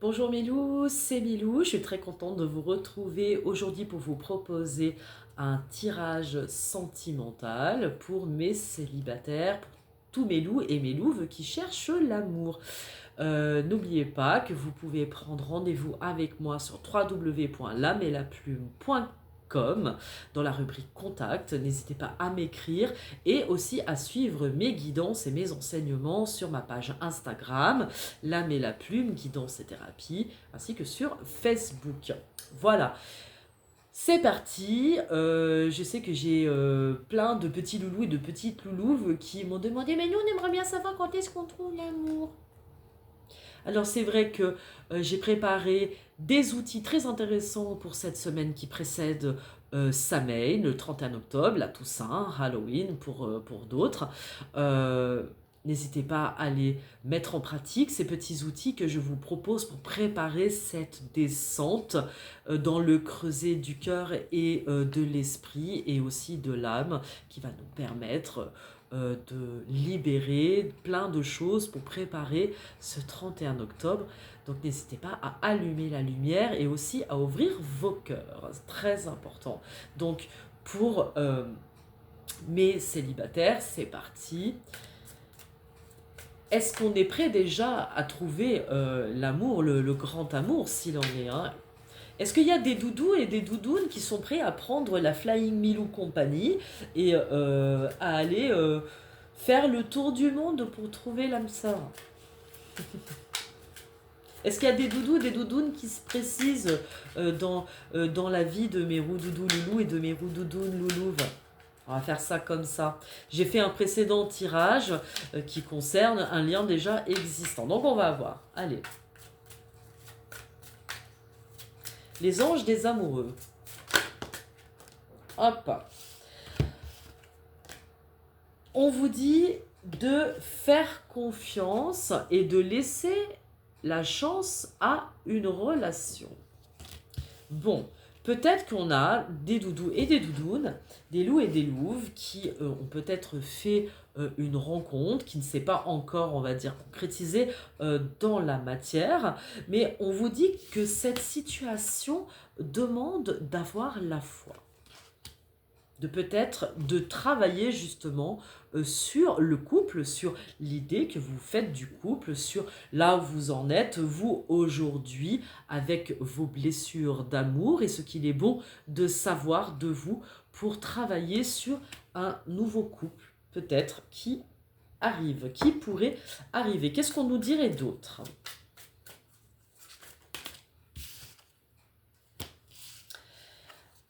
Bonjour Milou, c'est Milou, je suis très contente de vous retrouver aujourd'hui pour vous proposer un tirage sentimental pour mes célibataires, pour tous mes loups et mes louves qui cherchent l'amour. N'oubliez pas que vous pouvez prendre rendez-vous avec moi sur www.lametlaplume.com dans la rubrique contact. N'hésitez pas à m'écrire et aussi à suivre mes guidances et mes enseignements sur ma page Instagram, L'âme et la plume, guidance et thérapie, ainsi que sur Facebook. Voilà. C'est parti, je sais que j'ai plein de petits loulous et de petites loulouves qui m'ont demandé «Mais nous, on aimerait bien savoir quand est-ce qu'on trouve l'amour ?» Alors c'est vrai que j'ai préparé des outils très intéressants pour cette semaine qui précède Samhain, le 31 octobre, la Toussaint, Halloween pour d'autres. Euh, N'hésitez pas à les mettre en pratique, ces petits outils que je vous propose pour préparer cette descente dans le creuset du cœur et de l'esprit et aussi de l'âme qui va nous permettre de libérer plein de choses pour préparer ce 31 octobre. Donc n'hésitez pas à allumer la lumière et aussi à ouvrir vos cœurs. C'est très important. Donc pour mes célibataires, c'est parti. Est-ce qu'on est prêt déjà à trouver l'amour, le grand amour, s'il en est un? Est-ce qu'il y a des doudous et des doudounes qui sont prêts à prendre la Flying Milou Company et à aller faire le tour du monde pour trouver l'âme sœur? Est-ce qu'il y a des doudous et des doudounes qui se précisent dans la vie de mes roux-doudous loulous et de mes roux-doudounes loulouves? On va faire ça comme ça. J'ai fait un précédent tirage qui concerne un lien déjà existant. Donc on va voir. Allez. Les anges des amoureux. Hop. On vous dit de faire confiance et de laisser la chance à une relation. Bon, peut-être qu'on a des doudous et des doudounes, des loups et des louves qui ont peut-être fait une rencontre qui ne s'est pas encore, on va dire, concrétisée dans la matière, mais on vous dit que cette situation demande d'avoir la foi, de peut-être de travailler justement sur le couple, sur l'idée que vous faites du couple, sur là où vous en êtes, vous aujourd'hui, avec vos blessures d'amour et ce qu'il est bon de savoir de vous pour travailler sur un nouveau couple, peut-être, qui arrive, qui pourrait arriver. Qu'est-ce qu'on nous dirait d'autre ?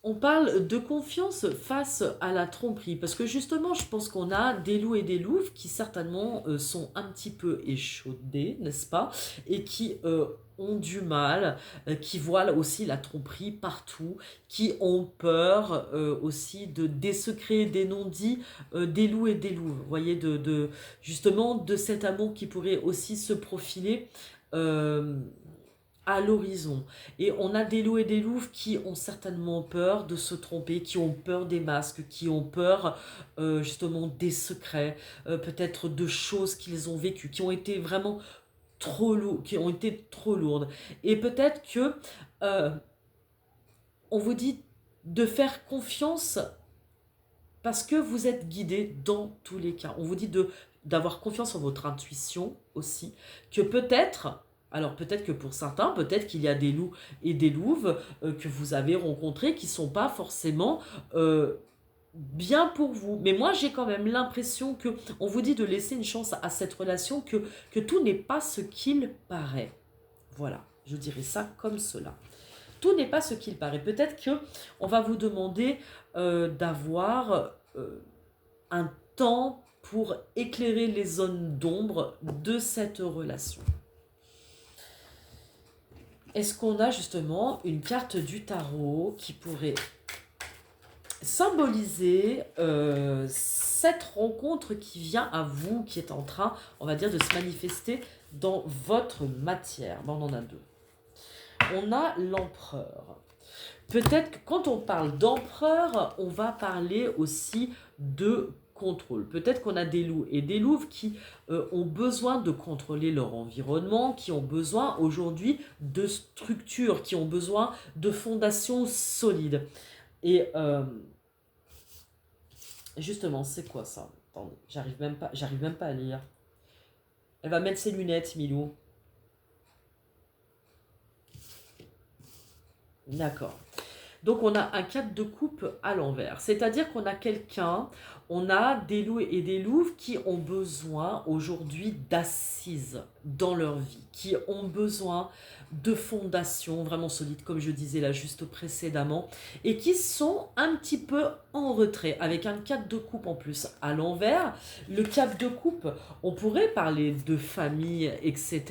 On parle de confiance face à la tromperie, parce que justement, je pense qu'on a des loups et des louves qui certainement sont un petit peu échaudés, n'est-ce pas? Et qui ont du mal, qui voient aussi la tromperie partout, qui ont peur aussi des secrets, des non-dits des loups et des louves. Vous voyez, justement, de cet amour qui pourrait aussi se profiler. À l'horizon. Et on a des loups et des louves qui ont certainement peur de se tromper, qui ont peur des masques, qui ont peur justement des secrets, peut-être de choses qu'ils ont vécues, qui ont été vraiment trop lourdes, qui ont été trop lourdes. Et peut-être que on vous dit de faire confiance parce que vous êtes guidé dans tous les cas. On vous dit d'avoir confiance en votre intuition aussi, que peut-être... Alors peut-être que pour certains, peut-être qu'il y a des loups et des louves que vous avez rencontrés qui ne sont pas forcément bien pour vous. Mais moi, j'ai quand même l'impression que on vous dit de laisser une chance à cette relation, que tout n'est pas ce qu'il paraît. Voilà, je dirais ça comme cela. Tout n'est pas ce qu'il paraît. Peut-être que on va vous demander d'avoir un temps pour éclairer les zones d'ombre de cette relation. Est-ce qu'on a justement une carte du tarot qui pourrait symboliser cette rencontre qui vient à vous, qui est en train, on va dire, de se manifester dans votre matière? Ben, on en a deux. On a l'empereur. Peut-être que quand on parle d'empereur, on va parler aussi de contrôle. Peut-être qu'on a des loups et des louves qui ont besoin de contrôler leur environnement, qui ont besoin aujourd'hui de structures, qui ont besoin de fondations solides. Et justement, c'est quoi ça? Attendez, j'arrive même pas à lire. Elle va mettre ses lunettes, Milou. D'accord. Donc on a un 4 de coupe à l'envers. C'est-à-dire qu'on a quelqu'un, on a des loups et des louves qui ont besoin aujourd'hui d'assises dans leur vie, qui ont besoin de fondations vraiment solides, comme je disais là juste précédemment, et qui sont un petit peu en retrait, avec un 4 de coupe en plus à l'envers. Le 4 de coupe, on pourrait parler de famille, etc.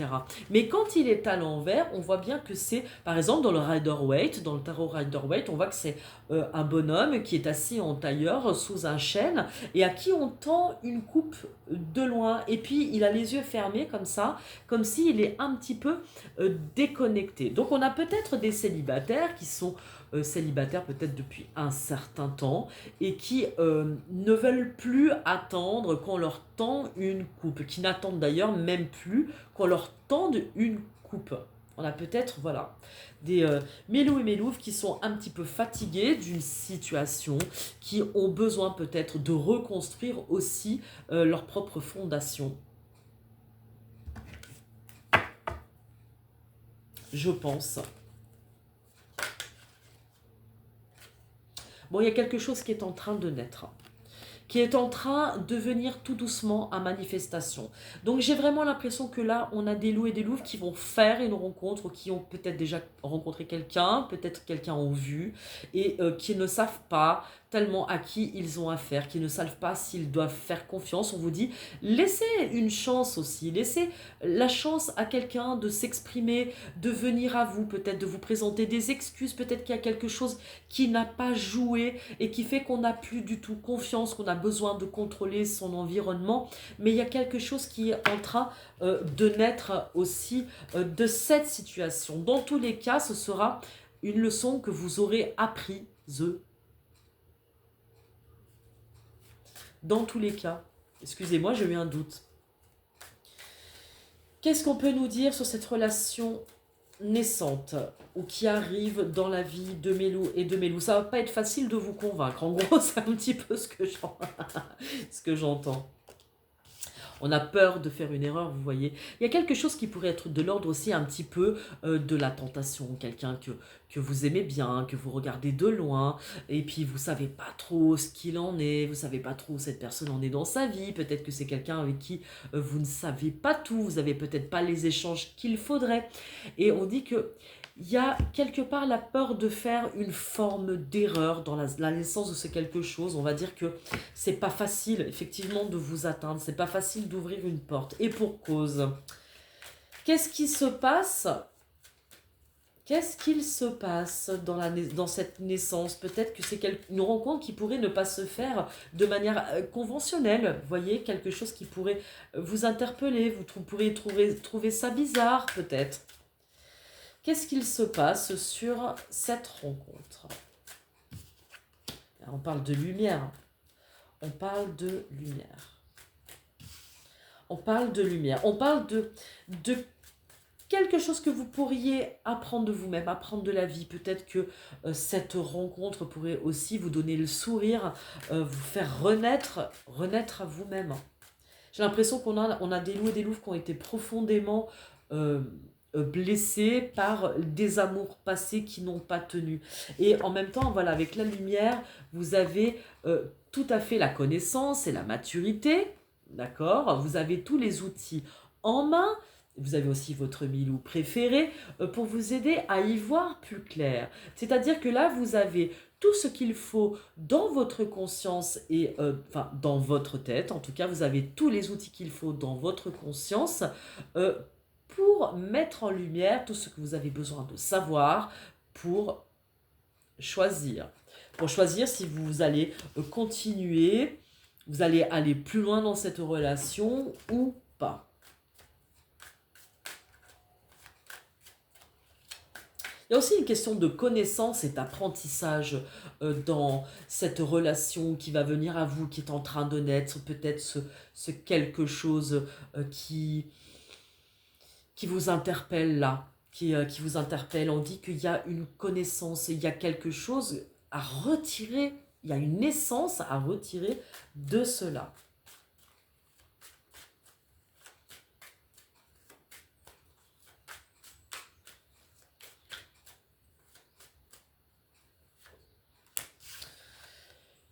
Mais quand il est à l'envers, on voit bien que c'est, par exemple, dans le Rider-Waite, dans le tarot Rider-Waite, on voit que c'est un bonhomme qui est assis en tailleur sous un chêne et à qui on tend une coupe de loin. Et puis, il a les yeux fermés comme ça, comme s'il est un petit peu déconnecté. Donc, on a peut-être des célibataires qui sont célibataires peut-être depuis un certain temps et qui ne veulent plus attendre qu'on leur tend une coupe, qui n'attendent d'ailleurs même plus qu'on leur tende une coupe. On a peut-être, voilà, des mélous et mélouves qui sont un petit peu fatigués d'une situation, qui ont besoin peut-être de reconstruire aussi leur propre fondation. Je pense. Bon, il y a quelque chose qui est en train de naître, qui est en train de venir tout doucement à manifestation. Donc j'ai vraiment l'impression que là, on a des loups et des louves qui vont faire une rencontre, ou qui ont peut-être déjà rencontré quelqu'un, peut-être quelqu'un ont vu, et qui ne savent pas tellement à qui ils ont affaire, qui ne savent pas s'ils doivent faire confiance. On vous dit, laissez une chance aussi, laissez la chance à quelqu'un de s'exprimer, de venir à vous, peut-être de vous présenter des excuses, peut-être qu'il y a quelque chose qui n'a pas joué et qui fait qu'on n'a plus du tout confiance, qu'on a besoin de contrôler son environnement, mais il y a quelque chose qui est en train de naître aussi de cette situation. Dans tous les cas, ce sera une leçon que vous aurez apprise. Dans tous les cas, excusez-moi, j'ai eu un doute. Qu'est-ce qu'on peut nous dire sur cette relation naissante ou qui arrive dans la vie de Mélou et de Mélou? Ça va pas être facile de vous convaincre. En gros, c'est un petit peu ce que j'entends. On a peur de faire une erreur, vous voyez. Il y a quelque chose qui pourrait être de l'ordre aussi un petit peu de la tentation. Quelqu'un que vous aimez bien, que vous regardez de loin, et puis vous savez pas trop ce qu'il en est, vous savez pas trop où cette personne en est dans sa vie. Peut-être que c'est quelqu'un avec qui vous ne savez pas tout, vous avez peut-être pas les échanges qu'il faudrait. Et on dit que il y a quelque part la peur de faire une forme d'erreur dans la naissance de ce quelque chose. On va dire que c'est pas facile, effectivement, de vous atteindre. C'est pas facile d'ouvrir une porte. Et pour cause. Qu'est-ce qui se passe? Qu'est-ce qu'il se passe dans cette naissance? Peut-être que c'est une rencontre qui pourrait ne pas se faire de manière conventionnelle. Vous voyez, quelque chose qui pourrait vous interpeller. Vous pourriez trouver ça bizarre, peut-être. Qu'est-ce qu'il se passe sur cette rencontre? On parle de lumière. On parle de lumière. On parle de lumière. On parle de quelque chose que vous pourriez apprendre de vous-même, apprendre de la vie. Peut-être que cette rencontre pourrait aussi vous donner le sourire, vous faire renaître à vous-même. J'ai l'impression qu'on a des loups et des louves qui ont été profondément blessés par des amours passés qui n'ont pas tenu. Et en même temps, voilà, avec la lumière, vous avez tout à fait la connaissance et la maturité, d'accord? Vous avez tous les outils en main. Vous avez aussi votre Milou préféré pour vous aider à y voir plus clair. C'est-à-dire que là, vous avez tout ce qu'il faut dans votre conscience et enfin dans votre tête. En tout cas, vous avez tous les outils qu'il faut dans votre conscience pour mettre en lumière tout ce que vous avez besoin de savoir pour choisir. Pour choisir si vous allez continuer, vous allez aller plus loin dans cette relation ou pas. Il y a aussi une question de connaissance et d'apprentissage dans cette relation qui va venir à vous, qui est en train de naître, peut-être ce quelque chose qui vous interpelle là, qui vous interpelle. On dit qu'il y a une connaissance, il y a quelque chose à retirer, il y a une essence à retirer de cela.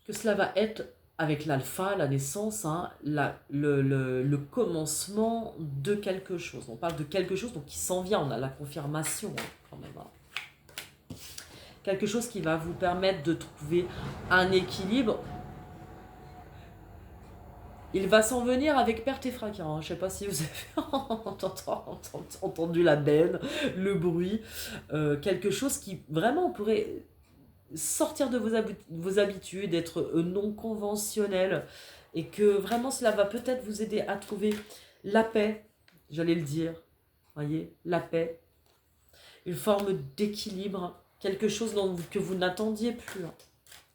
Que cela va être avec l'alpha, la naissance, hein, le commencement de quelque chose. On parle de quelque chose donc qui s'en vient, on a la confirmation hein, quand même. Hein. Quelque chose qui va vous permettre de trouver un équilibre. Il va s'en venir avec perte et fracas. Hein. Je ne sais pas si vous avez entendu la benne, le bruit. Quelque chose qui vraiment pourrait sortir de vos habitudes, être non conventionnel. Et que vraiment cela va peut-être vous aider à trouver la paix, j'allais le dire. Voyez, la paix. Une forme d'équilibre. Quelque chose que vous n'attendiez plus. Hein.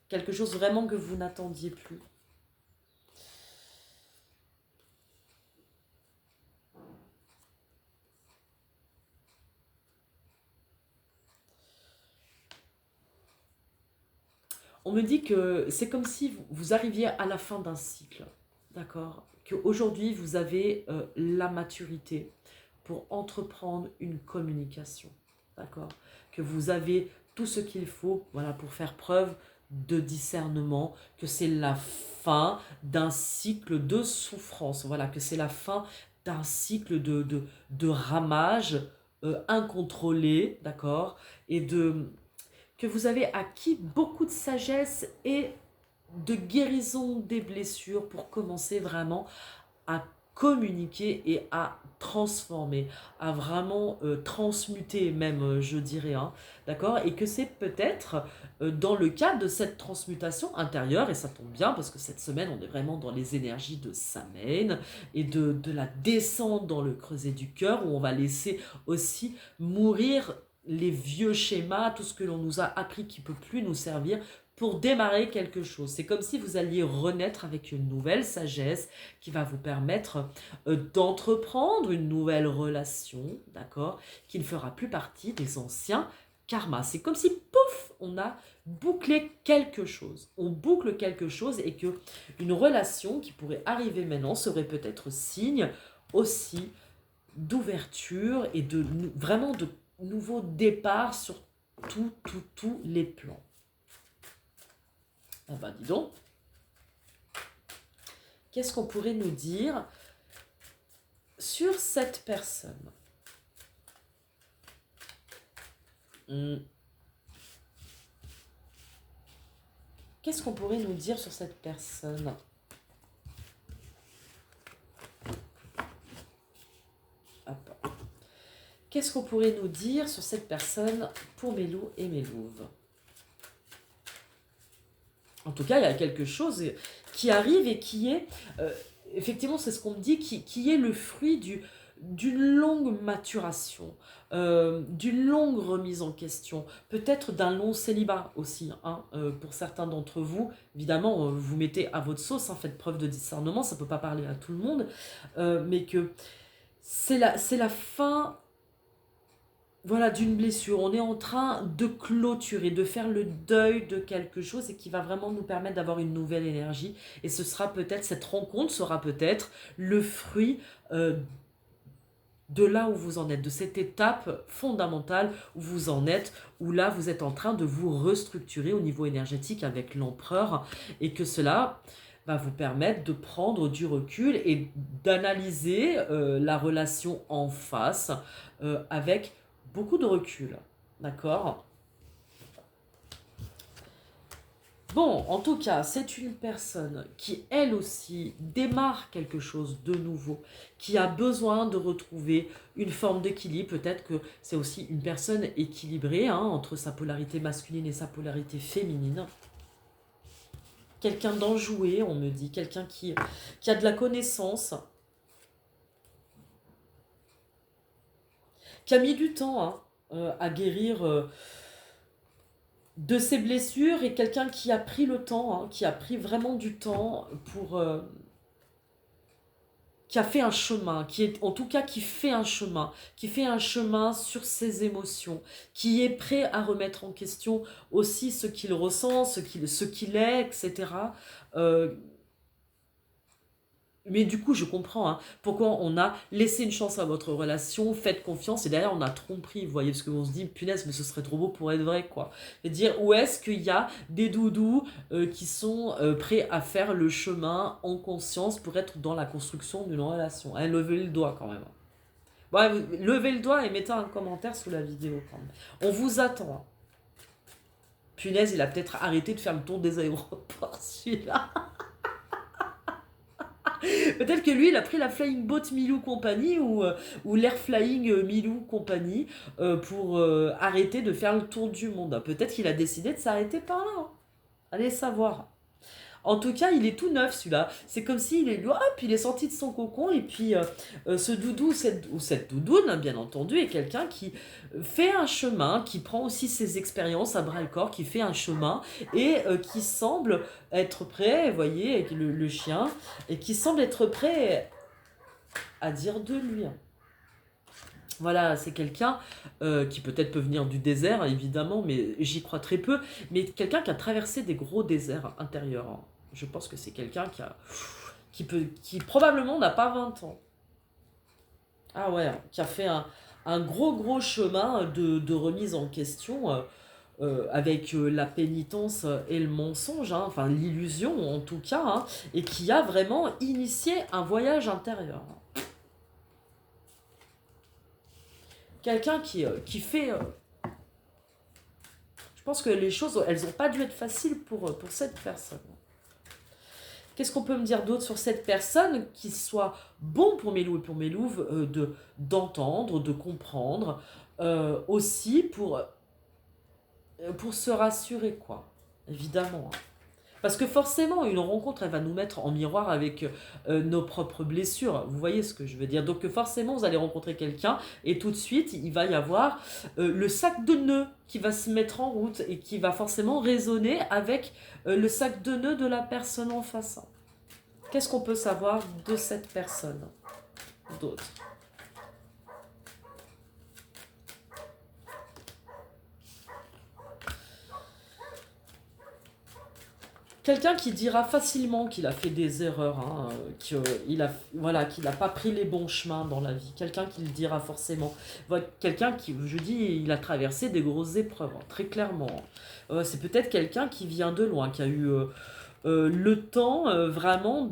Quelque chose vraiment que vous n'attendiez plus. On me dit que c'est comme si vous arriviez à la fin d'un cycle, d'accord? Qu'aujourd'hui, vous avez la maturité pour entreprendre une communication, d'accord? Que vous avez tout ce qu'il faut, voilà, pour faire preuve de discernement, que c'est la fin d'un cycle de souffrance, voilà, que c'est la fin d'un cycle de ramage incontrôlé, d'accord? Et que vous avez acquis beaucoup de sagesse et de guérison des blessures pour commencer vraiment à communiquer et à transformer, à vraiment transmuter même, je dirais, hein, d'accord? Et que c'est peut-être dans le cadre de cette transmutation intérieure, et ça tombe bien parce que cette semaine, on est vraiment dans les énergies de Samhain et de la descente dans le creuset du cœur, où on va laisser aussi mourir les vieux schémas, tout ce que l'on nous a appris qui ne peut plus nous servir pour démarrer quelque chose. C'est comme si vous alliez renaître avec une nouvelle sagesse qui va vous permettre d'entreprendre une nouvelle relation, d'accord, qui ne fera plus partie des anciens karmas. C'est comme si, pouf, on a bouclé quelque chose. On boucle quelque chose et que une relation qui pourrait arriver maintenant serait peut-être signe aussi d'ouverture et vraiment de nouveau départ sur tous les plans. Ah ben dis donc, qu'est-ce qu'on pourrait nous dire sur cette personne? Qu'est-ce qu'on pourrait nous dire sur cette personne? Qu'est-ce qu'on pourrait nous dire sur cette personne pour mes loups et mes louves? En tout cas, il y a quelque chose qui arrive et qui est, effectivement, c'est ce qu'on me dit, qui est le fruit d'une longue maturation, d'une longue remise en question, peut-être d'un long célibat aussi, hein, pour certains d'entre vous. Évidemment, vous mettez à votre sauce, hein, faites preuve de discernement, ça ne peut pas parler à tout le monde, mais que c'est la fin... Voilà, d'une blessure. On est en train de clôturer, de faire le deuil de quelque chose et qui va vraiment nous permettre d'avoir une nouvelle énergie. Et ce sera peut-être, cette rencontre sera peut-être le fruit de là où vous en êtes, de cette étape fondamentale où vous en êtes, où là vous êtes en train de vous restructurer au niveau énergétique avec l'empereur et que cela va vous permettre de prendre du recul et d'analyser la relation en face avec beaucoup de recul, d'accord? Bon, en tout cas, c'est une personne qui, elle aussi, démarre quelque chose de nouveau, qui a besoin de retrouver une forme d'équilibre. Peut-être que c'est aussi une personne équilibrée hein, entre sa polarité masculine et sa polarité féminine. Quelqu'un d'enjoué, on me dit, quelqu'un qui a de la connaissance, qui a mis du temps, hein, à guérir de ses blessures et quelqu'un qui a pris le temps, hein, qui a pris vraiment du temps pour... qui a fait un chemin, qui est en tout cas qui fait un chemin sur ses émotions, qui est prêt à remettre en question aussi ce qu'il ressent, ce qu'il est, etc. Euh, mais du coup, je comprends hein, pourquoi on a laissé une chance à votre relation, faites confiance, et derrière on a tromperie, vous voyez, parce qu'on se dit, punaise, mais ce serait trop beau pour être vrai, quoi. Et dire, où est-ce qu'il y a des doudous qui sont prêts à faire le chemin en conscience pour être dans la construction d'une relation. Hein, levez le doigt quand même. Ouais, levez le doigt et mettez un commentaire sous la vidéo quand même. On vous attend. Hein. Punaise, il a peut-être arrêté de faire le tour des aéroports, celui-là. Peut-être que lui, il a pris la Flying Boat Milou Company ou l'Air Flying Milou Company pour arrêter de faire le tour du monde. Peut-être qu'il a décidé de s'arrêter par là. Hein. Allez savoir. En tout cas, il est tout neuf celui-là. C'est comme s'il est, hop, il est sorti de son cocon et puis ce doudou ou cette doudoune, bien entendu, est quelqu'un qui fait un chemin, qui prend aussi ses expériences à bras-le-corps, qui fait un chemin et qui semble être prêt, vous voyez, avec le chien, et qui semble être prêt à dire de lui. Voilà, c'est quelqu'un qui peut-être peut venir du désert, évidemment, mais j'y crois très peu, mais quelqu'un qui a traversé des gros déserts intérieurs. Hein. Je pense que c'est quelqu'un qui probablement n'a pas 20 ans. Ah ouais, qui a fait un gros chemin de remise en question avec la pénitence et le mensonge, hein, enfin l'illusion en tout cas, hein, et qui a vraiment initié un voyage intérieur. Quelqu'un qui fait... je pense que les choses, elles n'ont pas dû être faciles pour cette personne. Qu'est-ce qu'on peut me dire d'autre sur cette personne qui soit bon pour Mélou et pour Mélouve d'entendre, de comprendre, aussi pour se rassurer, quoi. Évidemment. Hein. Parce que forcément, une rencontre, elle va nous mettre en miroir avec nos propres blessures. Vous voyez ce que je veux dire? Donc forcément, vous allez rencontrer quelqu'un et tout de suite, il va y avoir le sac de nœuds qui va se mettre en route et qui va forcément résonner avec le sac de nœuds de la personne en face. Qu'est-ce qu'on peut savoir de cette personne d'autre? Quelqu'un qui dira facilement qu'il a fait des erreurs, hein, qu'il n'a pas pris les bons chemins dans la vie. Quelqu'un qui le dira forcément. Quelqu'un qui, je dis, il a traversé des grosses épreuves, hein, très clairement. C'est peut-être quelqu'un qui vient de loin, qui a eu le temps vraiment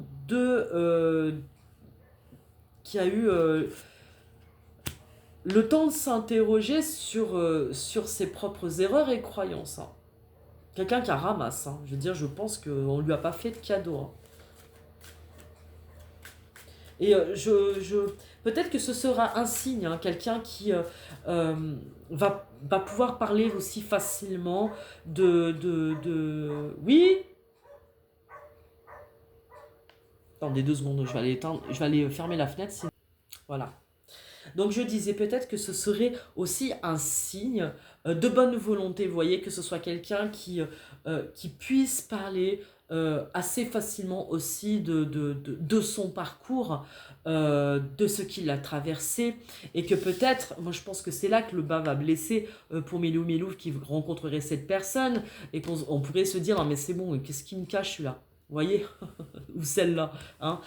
qui a eu le temps de s'interroger sur ses propres erreurs et croyances. Hein. Quelqu'un qui a ramasse, hein. Je veux dire, je pense qu'on ne lui a pas fait de cadeau. Hein. Et peut-être que ce sera un signe, hein, quelqu'un qui va pouvoir parler aussi facilement Oui. Attendez 2 secondes, je vais aller éteindre, je vais aller fermer la fenêtre. Voilà. Donc je disais peut-être que ce serait aussi un signe de bonne volonté, vous voyez, que ce soit quelqu'un qui puisse parler assez facilement aussi de son parcours, de ce qu'il a traversé, et que peut-être, moi je pense que c'est là que le bas va blesser pour Milou qui rencontrerait cette personne, et qu'on pourrait se dire, non mais c'est bon, qu'est-ce qui me cache celui-là? Vous voyez? Ou celle-là. Hein.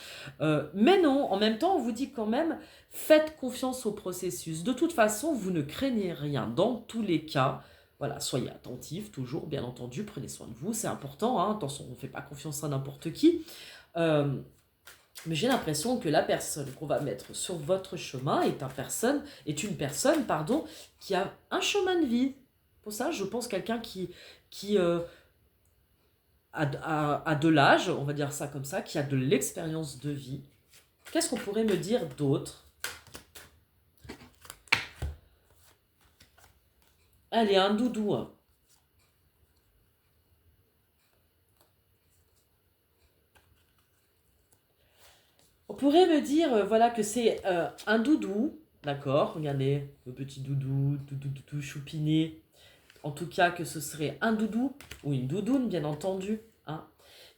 Mais non, en même temps, on vous dit quand même, faites confiance au processus. De toute façon, vous ne craignez rien. Dans tous les cas, voilà, soyez attentifs, toujours, bien entendu, prenez soin de vous, c'est important. Hein, attention, on ne fait pas confiance à n'importe qui. Mais j'ai l'impression que la personne qu'on va mettre sur votre chemin est une personne, qui a un chemin de vie. Pour ça, je pense quelqu'un qui a de l'âge, on va dire ça comme ça, qui a de l'expérience de vie. Qu'est-ce qu'on pourrait me dire d'autre? Allez, un doudou. Hein. On pourrait me dire voilà, que c'est un doudou D'accord, regardez, le petit doudou, doudou, doudou, choupiné. En tout cas, que ce serait un doudou ou une doudoune, bien entendu, hein,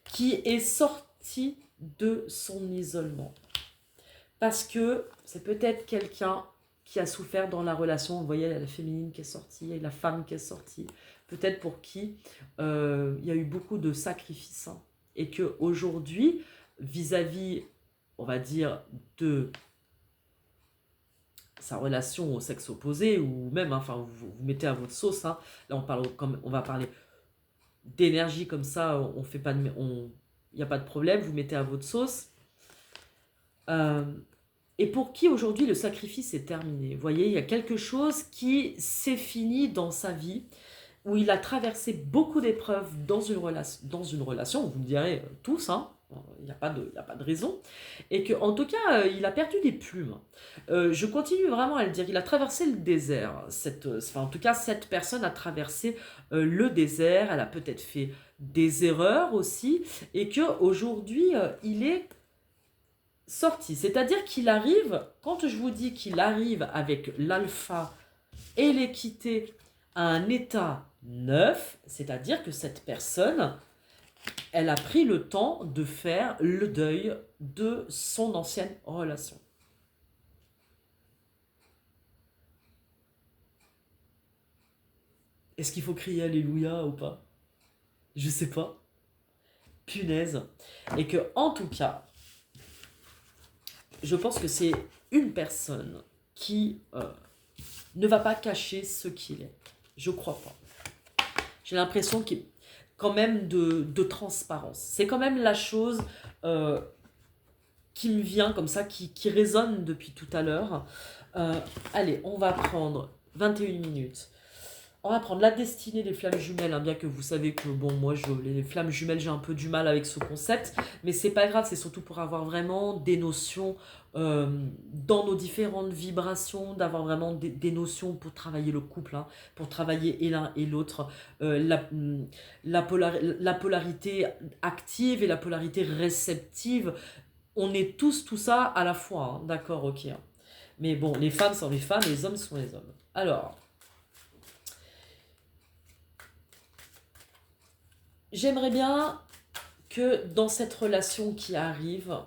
qui est sorti de son isolement. Parce que c'est peut-être quelqu'un qui a souffert dans la relation. Vous voyez, il y a la féminine qui est sortie et la femme qui est sortie. Peut-être pour qui il y a eu beaucoup de sacrifices. Hein, et qu'aujourd'hui, vis-à-vis, on va dire, de sa relation au sexe opposé, ou même, hein, enfin, vous mettez à votre sauce. Hein, là, on va parler d'énergie comme ça, on fait pas de, il n'y a pas de problème, vous mettez à votre sauce. Euh, et pour qui aujourd'hui le sacrifice est terminé. Vous voyez, il y a quelque chose qui s'est fini dans sa vie, où il a traversé beaucoup d'épreuves dans une relation, vous me direz tous, hein, il n'y a pas de raison, et qu'en tout cas, il a perdu des plumes. Je continue vraiment à le dire, il a traversé le désert. En tout cas, cette personne a traversé le désert, elle a peut-être fait des erreurs aussi, et qu'aujourd'hui, il est sorti. C'est-à-dire qu'il arrive, quand je vous dis qu'il arrive avec l'alpha et l'équité à un état neuf, c'est-à-dire que cette personne, elle a pris le temps de faire le deuil de son ancienne relation. Est-ce qu'il faut crier Alléluia ou pas? Je sais pas. Punaise. Et que, en tout cas, je pense que c'est une personne qui ne va pas cacher ce qu'il est. Je crois pas. J'ai l'impression qu'il y a quand même de transparence. C'est quand même la chose qui me vient comme ça, qui résonne depuis tout à l'heure. Allez, on va prendre 21 minutes. On va prendre la destinée des flammes jumelles, hein, bien que vous savez que, bon, moi, les flammes jumelles, j'ai un peu du mal avec ce concept, mais c'est pas grave, c'est surtout pour avoir vraiment des notions dans nos différentes vibrations, d'avoir vraiment des notions pour travailler le couple, hein, pour travailler et l'un et l'autre, la polarité active et la polarité réceptive. On est tous tout ça à la fois, hein, d'accord, ok. Hein. Mais bon, les femmes sont les femmes, les hommes sont les hommes. Alors, j'aimerais bien que dans cette relation qui arrive,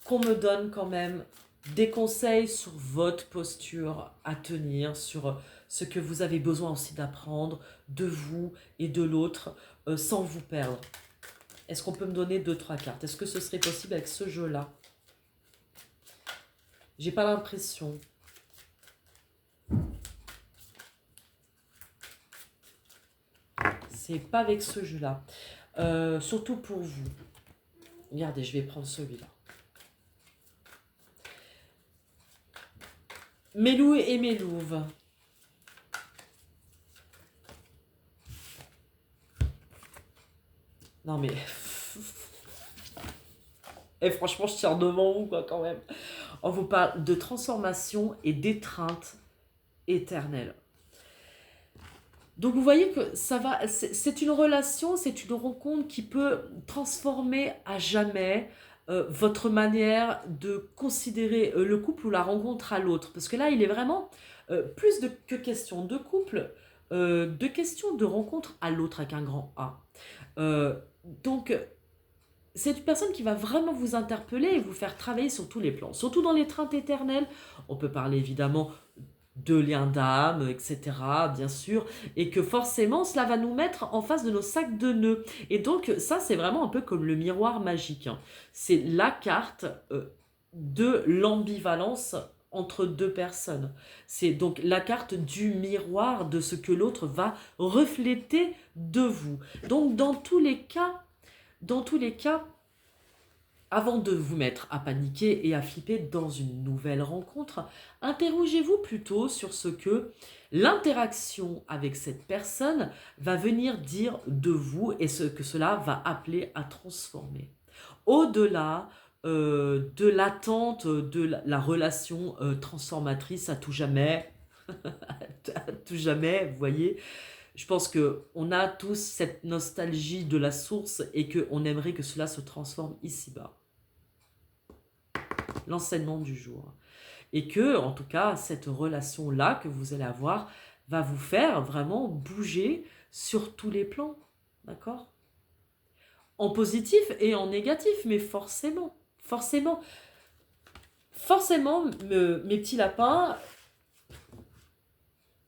qu'on me donne quand même des conseils sur votre posture à tenir, sur ce que vous avez besoin aussi d'apprendre de vous et de l'autre sans vous perdre. Est-ce qu'on peut me donner 2-3 cartes? Est-ce que ce serait possible avec ce jeu-là? J'ai pas l'impression. C'est pas avec ce jeu-là. Surtout pour vous. Regardez, je vais prendre celui-là. Mélou et Mélouve. Non mais... Et franchement, je tire devant vous, quoi, quand même. On vous parle de transformation et d'étreinte éternelle. Donc vous voyez que ça va, c'est une relation, c'est une rencontre qui peut transformer à jamais votre manière de considérer le couple ou la rencontre à l'autre. Parce que là, il est vraiment plus que question de couple, de question de rencontre à l'autre avec un grand A. Donc, c'est une personne qui va vraiment vous interpeller et vous faire travailler sur tous les plans. Surtout dans l'étreinte éternelle, on peut parler évidemment de liens d'âme, etc., bien sûr, et que forcément, cela va nous mettre en face de nos sacs de nœuds. Et donc, ça, c'est vraiment un peu comme le miroir magique. Hein. C'est la carte de l'ambivalence entre deux personnes. C'est donc la carte du miroir de ce que l'autre va refléter de vous. Donc, dans tous les cas, avant de vous mettre à paniquer et à flipper dans une nouvelle rencontre, interrogez-vous plutôt sur ce que l'interaction avec cette personne va venir dire de vous et ce que cela va appeler à transformer. Au-delà de l'attente de la relation transformatrice à tout jamais, à tout jamais, vous voyez, je pense qu'on a tous cette nostalgie de la source et qu'on aimerait que cela se transforme ici-bas. L'enseignement du jour. Et que, en tout cas, cette relation-là que vous allez avoir va vous faire vraiment bouger sur tous les plans. D'accord? En positif et en négatif, mais forcément. Forcément. Forcément, mes petits lapins,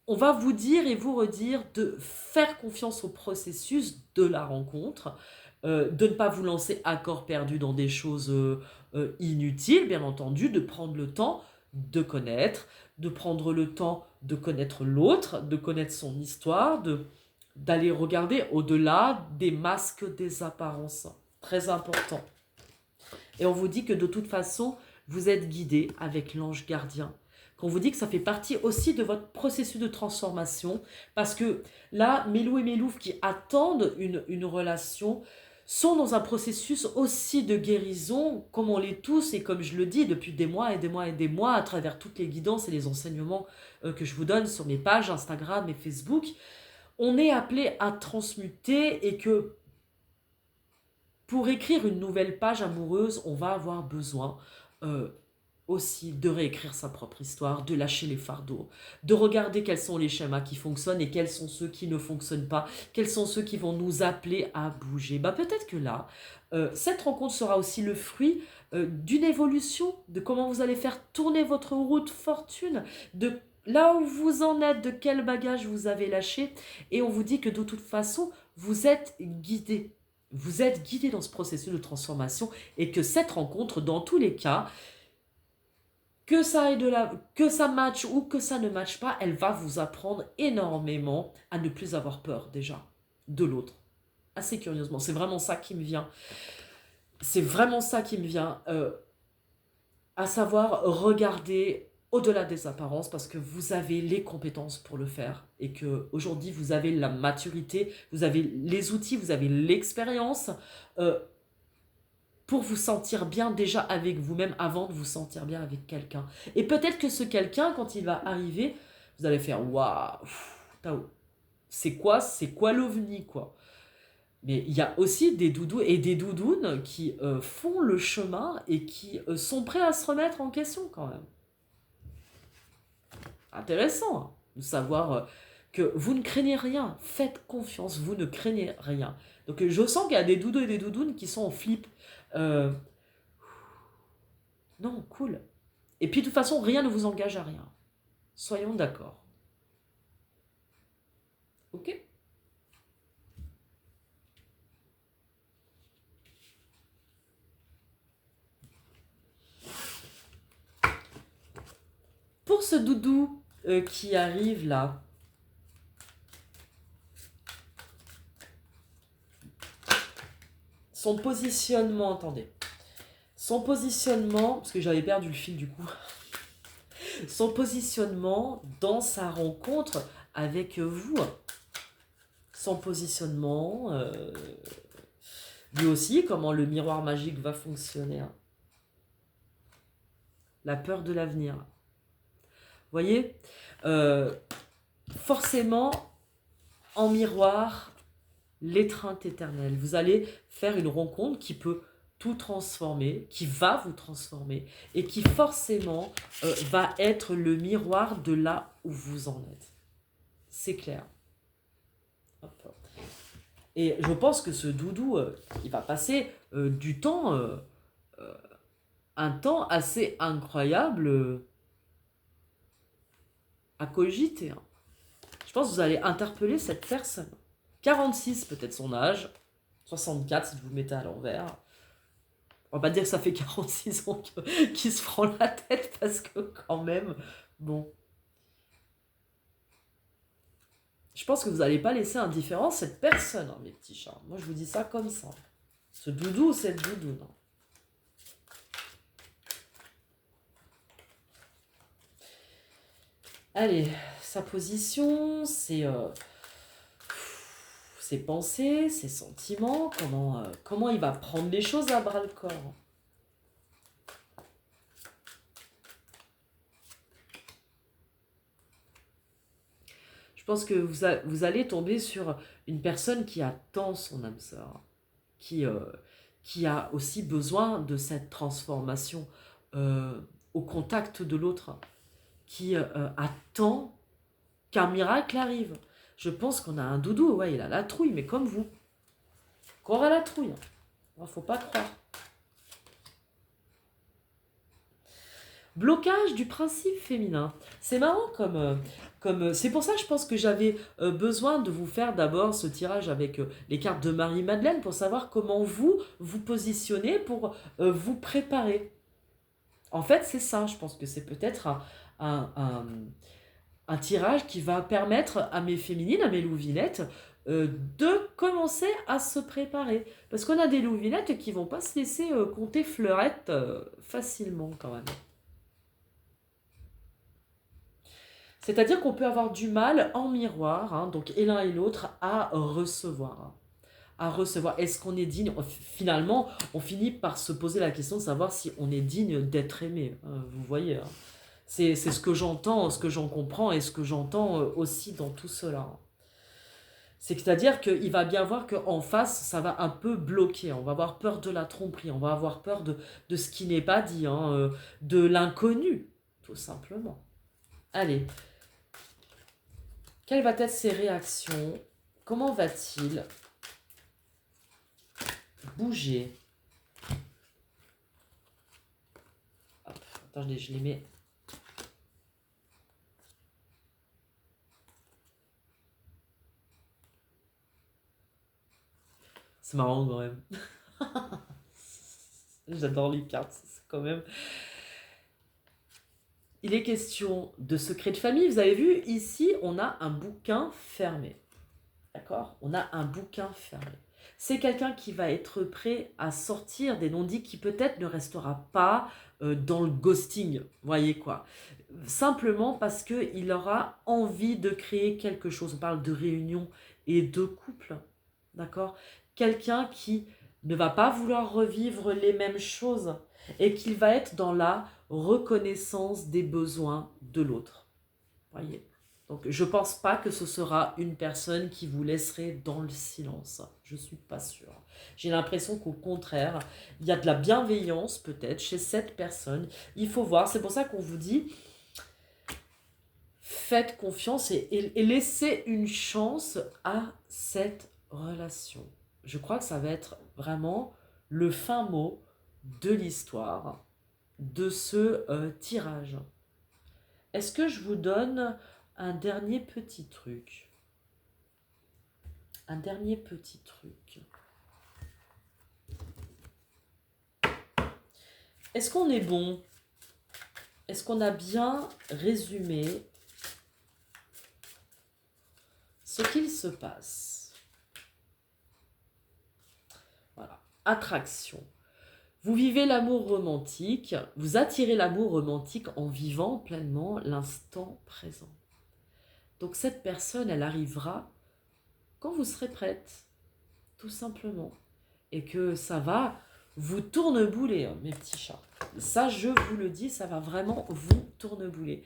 on va vous dire et vous redire de faire confiance au processus de la rencontre, de ne pas vous lancer à corps perdu dans des choses inutiles, bien entendu, de prendre le temps de connaître, de prendre le temps de connaître l'autre, de connaître son histoire, d'aller regarder au-delà des masques, des apparences. Très important. Et on vous dit que de toute façon, vous êtes guidé avec l'ange gardien. Qu'on vous dit que ça fait partie aussi de votre processus de transformation. Parce que là, Mélou et Mélouf qui attendent une relation sont dans un processus aussi de guérison, comme on l'est tous, et comme je le dis depuis des mois et des mois et des mois, à travers toutes les guidances et les enseignements que je vous donne sur mes pages Instagram et Facebook. On est appelé à transmuter et que pour écrire une nouvelle page amoureuse, on va avoir besoin euh, aussi de réécrire sa propre histoire, de lâcher les fardeaux, de regarder quels sont les schémas qui fonctionnent et quels sont ceux qui ne fonctionnent pas, quels sont ceux qui vont nous appeler à bouger. Bah, peut-être que là, cette rencontre sera aussi le fruit d'une évolution, de comment vous allez faire tourner votre roue de fortune, de là où vous en êtes, de quel bagage vous avez lâché. Et on vous dit que de toute façon, vous êtes guidé. Vous êtes guidé dans ce processus de transformation et que cette rencontre, dans tous les cas, que ça aille que ça matche ou que ça ne matche pas, elle va vous apprendre énormément à ne plus avoir peur déjà de l'autre. Assez curieusement, c'est vraiment ça qui me vient. C'est vraiment ça qui me vient. À savoir regarder au-delà des apparences parce que vous avez les compétences pour le faire et que aujourd'hui vous avez la maturité, vous avez les outils, vous avez l'expérience pour vous sentir bien déjà avec vous-même avant de vous sentir bien avec quelqu'un. Et peut-être que ce quelqu'un, quand il va arriver, vous allez faire waouh, c'est quoi l'ovni quoi. Mais il y a aussi des doudous et des doudounes qui font le chemin et qui sont prêts à se remettre en question quand même. Intéressant hein, de savoir que vous ne craignez rien. Faites confiance, vous ne craignez rien. Donc je sens qu'il y a des doudous et des doudounes qui sont en flip. Euh, non, cool. Et puis de toute façon, rien ne vous engage à rien. Soyons d'accord. Ok? Pour ce doudou qui arrive là, son positionnement, attendez. Son positionnement, parce que j'avais perdu le fil du coup, son positionnement dans sa rencontre avec vous, son positionnement, lui aussi, comment le miroir magique va fonctionner, hein. La peur de l'avenir. Vous voyez, forcément, en miroir, l'étreinte éternelle. Vous allez faire une rencontre qui peut tout transformer, qui va vous transformer et qui forcément va être le miroir de là où vous en êtes. C'est clair. Hop. Et je pense que ce doudou, il va passer du temps, un temps assez incroyable à cogiter, hein. Je pense que vous allez interpeller cette personne. 46 peut-être son âge, 64 si vous le mettez à l'envers. On va pas dire que ça fait 46 ans qu'il se prend la tête parce que quand même, bon. Je pense que vous n'allez pas laisser indifférent cette personne, hein, mes petits chats. Moi, je vous dis ça comme ça. Ce doudou, c'est le doudou, non. Allez, sa position, ses pensées, ses sentiments, comment il va prendre les choses à bras le corps. Je pense que vous allez tomber sur une personne qui attend son âme sœur, qui a aussi besoin de cette transformation au contact de l'autre, qui attend qu'un miracle arrive. Je pense qu'on a un doudou, ouais, il a la trouille, mais comme vous. Encore à la trouille. Il faut pas croire. Blocage du principe féminin. C'est marrant c'est pour ça je pense que j'avais besoin de vous faire d'abord ce tirage avec les cartes de Marie-Madeleine pour savoir comment vous vous positionnez pour vous préparer. En fait, c'est ça. Je pense que c'est peut-être un, un- un tirage qui va permettre à mes féminines, à mes louvinettes, de commencer à se préparer. Parce qu'on a des louvinettes qui vont pas se laisser compter fleurettes facilement quand même. C'est-à-dire qu'on peut avoir du mal en miroir, hein, donc et l'un et l'autre, à recevoir. À recevoir. Est-ce qu'on est digne? Finalement, on finit par se poser la question de savoir si on est digne d'être aimé. Vous voyez, hein. C'est ce que j'entends, ce que j'en comprends et ce que j'entends aussi dans tout cela. C'est-à-dire qu'il va bien voir qu'en face, ça va un peu bloquer. On va avoir peur de la tromperie, on va avoir peur de ce qui n'est pas dit, hein, de l'inconnu, tout simplement. Allez, quelles vont être ses réactions? Comment va-t-il bouger? Hop, attends, je les mets. C'est marrant quand même. J'adore les cartes, c'est quand même. Il est question de secret de famille. Vous avez vu, ici, on a un bouquin fermé. D'accord? On a un bouquin fermé. C'est quelqu'un qui va être prêt à sortir des non-dits qui peut-être ne restera pas dans le ghosting. Voyez quoi? Simplement parce qu'il aura envie de créer quelque chose. On parle de réunion et de couple. D'accord? Quelqu'un qui ne va pas vouloir revivre les mêmes choses et qu'il va être dans la reconnaissance des besoins de l'autre. Voyez? Donc, je ne pense pas que ce sera une personne qui vous laisserait dans le silence. Je ne suis pas sûre. J'ai l'impression qu'au contraire, il y a de la bienveillance peut-être chez cette personne. Il faut voir, c'est pour ça qu'on vous dit, faites confiance et laissez une chance à cette relation. Je crois que ça va être vraiment le fin mot de l'histoire de ce tirage. Est-ce que je vous donne un dernier petit truc? Un dernier petit truc. Est-ce qu'on est bon? Est-ce qu'on a bien résumé ce qu'il se passe? Voilà. Attraction. Vous vivez l'amour romantique, vous attirez l'amour romantique en vivant pleinement l'instant présent. Donc cette personne, elle arrivera quand vous serez prête, tout simplement. Et que ça va vous tournebouler, hein, mes petits chats. Ça, je vous le dis, ça va vraiment vous tournebouler.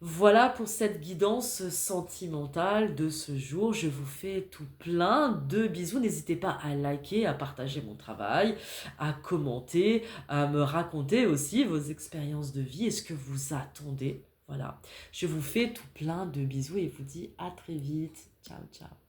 Voilà pour cette guidance sentimentale de ce jour. Je vous fais tout plein de bisous. N'hésitez pas à liker, à partager mon travail, à commenter, à me raconter aussi vos expériences de vie et ce que vous attendez. Voilà. Je vous fais tout plein de bisous et vous dis à très vite. Ciao, ciao.